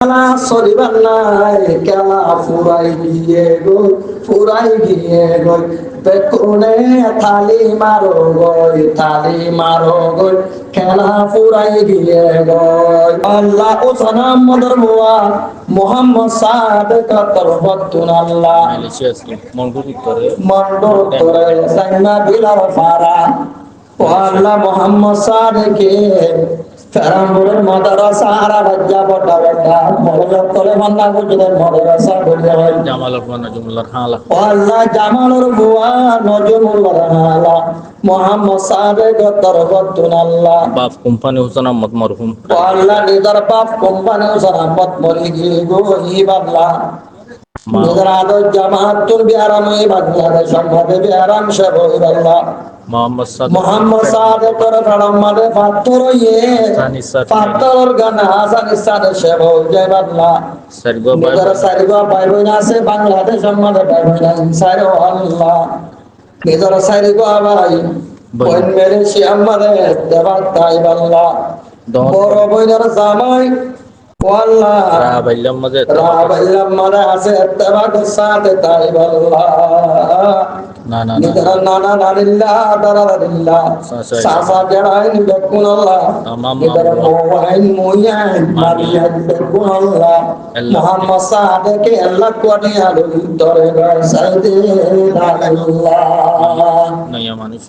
খেলা চলিবার নাই, খেলা ফুরাই গিয়ে গই, ফুরাই গিয়ে গই, বেকুনে থালি মারো গই, থালি মারো গই, খেলা ফুরাই গিয়ে গই। আল্লাহ ও সালাম মদর মুয়া মোহাম্মদ সাদেক তরবতুন আল্লাহ Malaysia মন্ডল উত্তরে মন্ডল করে সাইনা বিলার ফারা। ও আল্লাহ মোহাম্মদ সাদেকে ফেরামুরের মাদ্রাসা আর রাজ্জা বড় বড় মহল্লা তলে মান্না গুজরাট মাদ্রাসা বলে হয়। জামাল আফমান নাজমুল্লাহ খালা ও আল্লাহ জামালুর বুয়া নজমুল্লাহ আলা মোহাম্মদ সাদেক তরবতুন আল্লাহ। বাপ কোম্পানি হোসেন আহমদ মরহুম ও আল্লাহ নিদার বাপ কোম্পানি সারামত মরি গিয়ে গো ই বাবলা মা নিদার আদর জামাতুল বিহারাম এই বাংলাদেশ সম্পদে বিহারাম সে বই বাংলা মোহাম্মদ সাদেক মোহাম্মদ সাদেক করে ফড়মাদে ফাত্তর ইয়ে সানি সাদ ফাত্তর গানা হাসান ইসাদে সে বই জয় বাংলা সারগো ভাই নিদার সারিগো পাই বই না আছে বাংলাদেশ সম্পদে পাই বই না ইনসারে আল্লাহ নিদার সারিগো ভাই বই মেরে সে আমারে দেবাত তাই বাংলা বড় বইনার জামাই ওয়াল্লাহ রাবাইল্লাম মাঝে রাবাইল্লাম মারা আছে তেবাক সাথে তাই বাল্লাহ না না না নিদার নানা নানিল্লাহ দারারিল্লাহ সাসা জড়াইন বেকুন আল্লাহ নিদার মোয়াইন মুয়াইন মারিয়ান বেকুন আল্লাহ মুহাম্মদ সাদেকে আল্লাহ কোটি আলু তরে সাইদে আল্লাহ নয়া মানুষ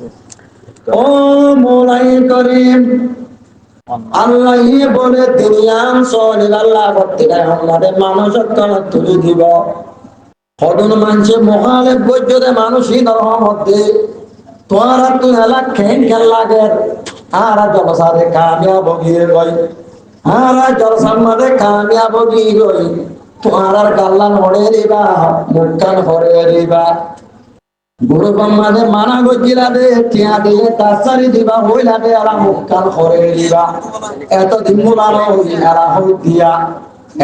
ও মোলাই করিম আল্লাহ বলে দুনিয়াম সলিল আল্লাহ করতে আমাদের মানুষের কানে তুলে দিব হদন মানছে মহালে বৈদ্যতে মানুষই রহমতে তোরা তুই এলাক খেন খেল লাগে আর জলসারে কামিয়াব গিয়ে গই আর জলসার মাঝে কামিয়াব গিয়ে গই তোমার গাল্লান হরে দিবা মুখখান হরে দিবা গুরু ব্রহ্মাদের মানা গজিলা দে টিয়া দিয়ে তাসারি দিবা হইলা দে আলা মুখখান হরে দিবা এত দিন মুলানো এরা হই দিয়া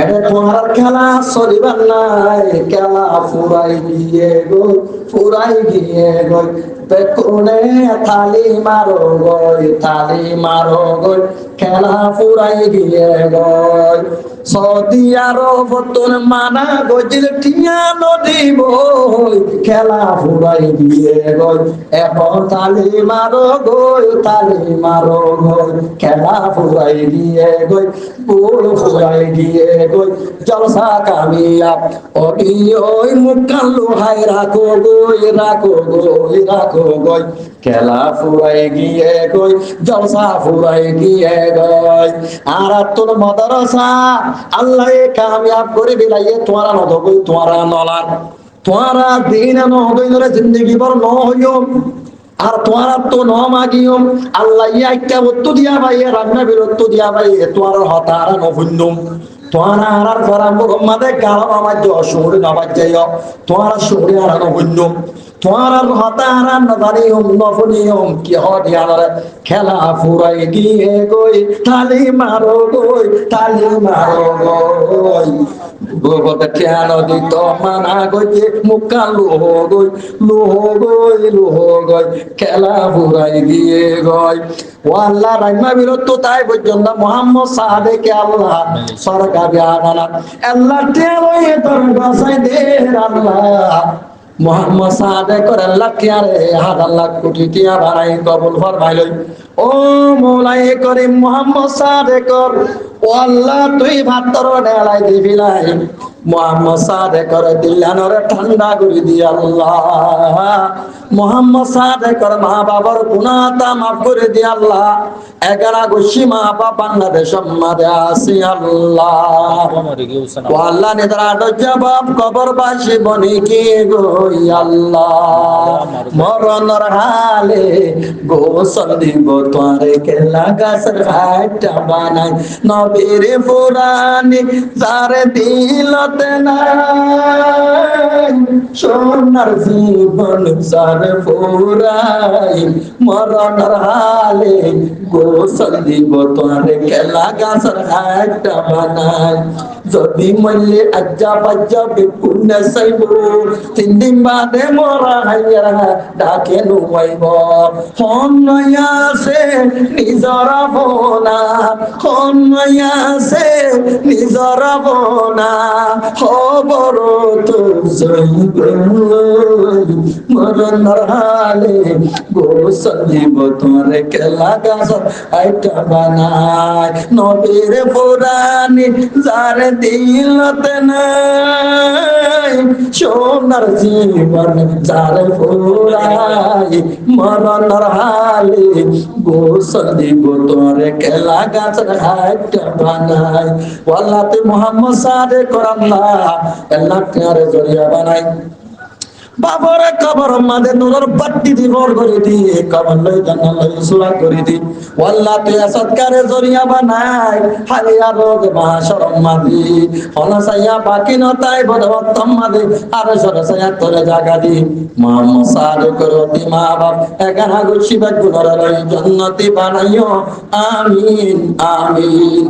এটা তোমার খেলা চলিবার নাই, খেলা ফুরাই গিয়ে গই, ফুরাই গিয়ে গই, বেকুনে থালি মারো গই, থালি মারো গই, খেলা ফুরাই গিয়ে গই। সৌদি আরব তোর মানা গজিল টিয়া নদী বই, খেলা ফুরাই গিয়ে গই, এখন থালি মারো গই, থালি মারো গই, খেলা ফুরাই গিয়ে গই, গোল ফুরাই গিয়ে গই, জলসা কামিয়াব ওই ওই মুকাল লোহাই রাখো গই, রাখো গই, রাখো গই, খেলা ফুরাই গিয়ে গই, জলসা ফুরাই গিয়ে গই। আর তোর মাদ্রাসা আল্লাহ কামিয়াব করে বিলাইয়ে তোরা নদগই তোরা নলার তোরা দিন নহদই নরে জিন্দগি বর ন হইও আর তোরা তো ন মাগিও আল্লাহ একটা উত্তর দিয়া ভাই রান্না বিরত্ব দিয়া ভাই তোর হতারা নহুন্নম তোরা আর ফরা মুহাম্মাদে গাল আমার শুনে নবাজ যাইও তোরা শুনে আর নহুন্নম তোরা হতারা নদানিয়ম নফনিয়ম কি হদিয়ার খেলা ফুরাই গিয়ে গই, তালি মারো গই, তালি মারো গই, গোবতে কেন দিত মানা গইতে মুখা লোহ গই, লোহ গই, লোহ গই, খেলা ফুরাই গিয়ে গই। ও আল্লাহ রাইমা বিরত তাই পর্যন্ত মোহাম্মদ সাদেকে আল্লাহ সরকারি আগানা আল্লাহ টেলয়ে তোর বাসাই দে আল্লাহ মোহাম্মদ সাদেকর আল্লাহ টিয়ারে হাজার লাখ কোটি টিয়া বানাই কবুল ফরমাইলই। ও মৌলাই করিম মোহাম্মদ সাদেকর ও আল্লাহ তুই ভাতর নেলাই দিবি নাই মোহাম্মদ সাদেকর দিল্লানরে ঠান্ডা করে দি আল্লাহ মোহাম্মদ সাদেকর মা বাবার গুনাহটা মাফ করে দি আল্লাহ 11 গোষ্ঠী মা বাবা বাংলাদেশ মাঝে আসি আল্লাহ ও আল্লাহ নিদ্রা জবাব কবরবাসী বনি কি গই আল্লাহ মরণর হালে গোসল দিব তোরে কে লাগাসর হাটা বানাই নবীর পুরানি যার দিলতে নাই সোনার জীবন যার পুরাই মরণর হালে গোসল দিব তোরে কে লাগাসর হাটা বানাই যদি মরলে আজ্জা বাজ্জা বিপুণ্য চাইব 3 দিন বাদে মরা হাইয়ারা ডাকে নুমাইব হনয়াছে নিজর বনা হনয়াছে নিজর বনা খবর তো জৈব মরণর হালে গোসল দিব তোরে কেলা গাছ আইটা বানায় নবীর পুরানি যার দিলতে নাই সোনার জীবন যার পুরাই মরণর হালে গোসল দিব তোরে কেলা গাছ আইটা বানায় ওয়াল্লাতে মুহাম্মদ সাদে করাল্লাহ আল্লাহ তারে জরিয়া বানাই বাবরে কবর মাঝে নূরের বাতি দি ভর করে দি কবর লই জান্নাত লই সুরা করে দি ওয়াল্লাহ তে সৎকারে জরিয়া বানাই হালিয়া রোগ মাশর মাদি হনসাইয়া বাকি নতাই বদবত্তম মাদি আর সরসাইয়া তোরে জাগা দি মুহাম্মদ সাদে করো দি মা বাপ একানা গুছিবা গুণর লই জান্নাতি বানাইও আমিন আমিন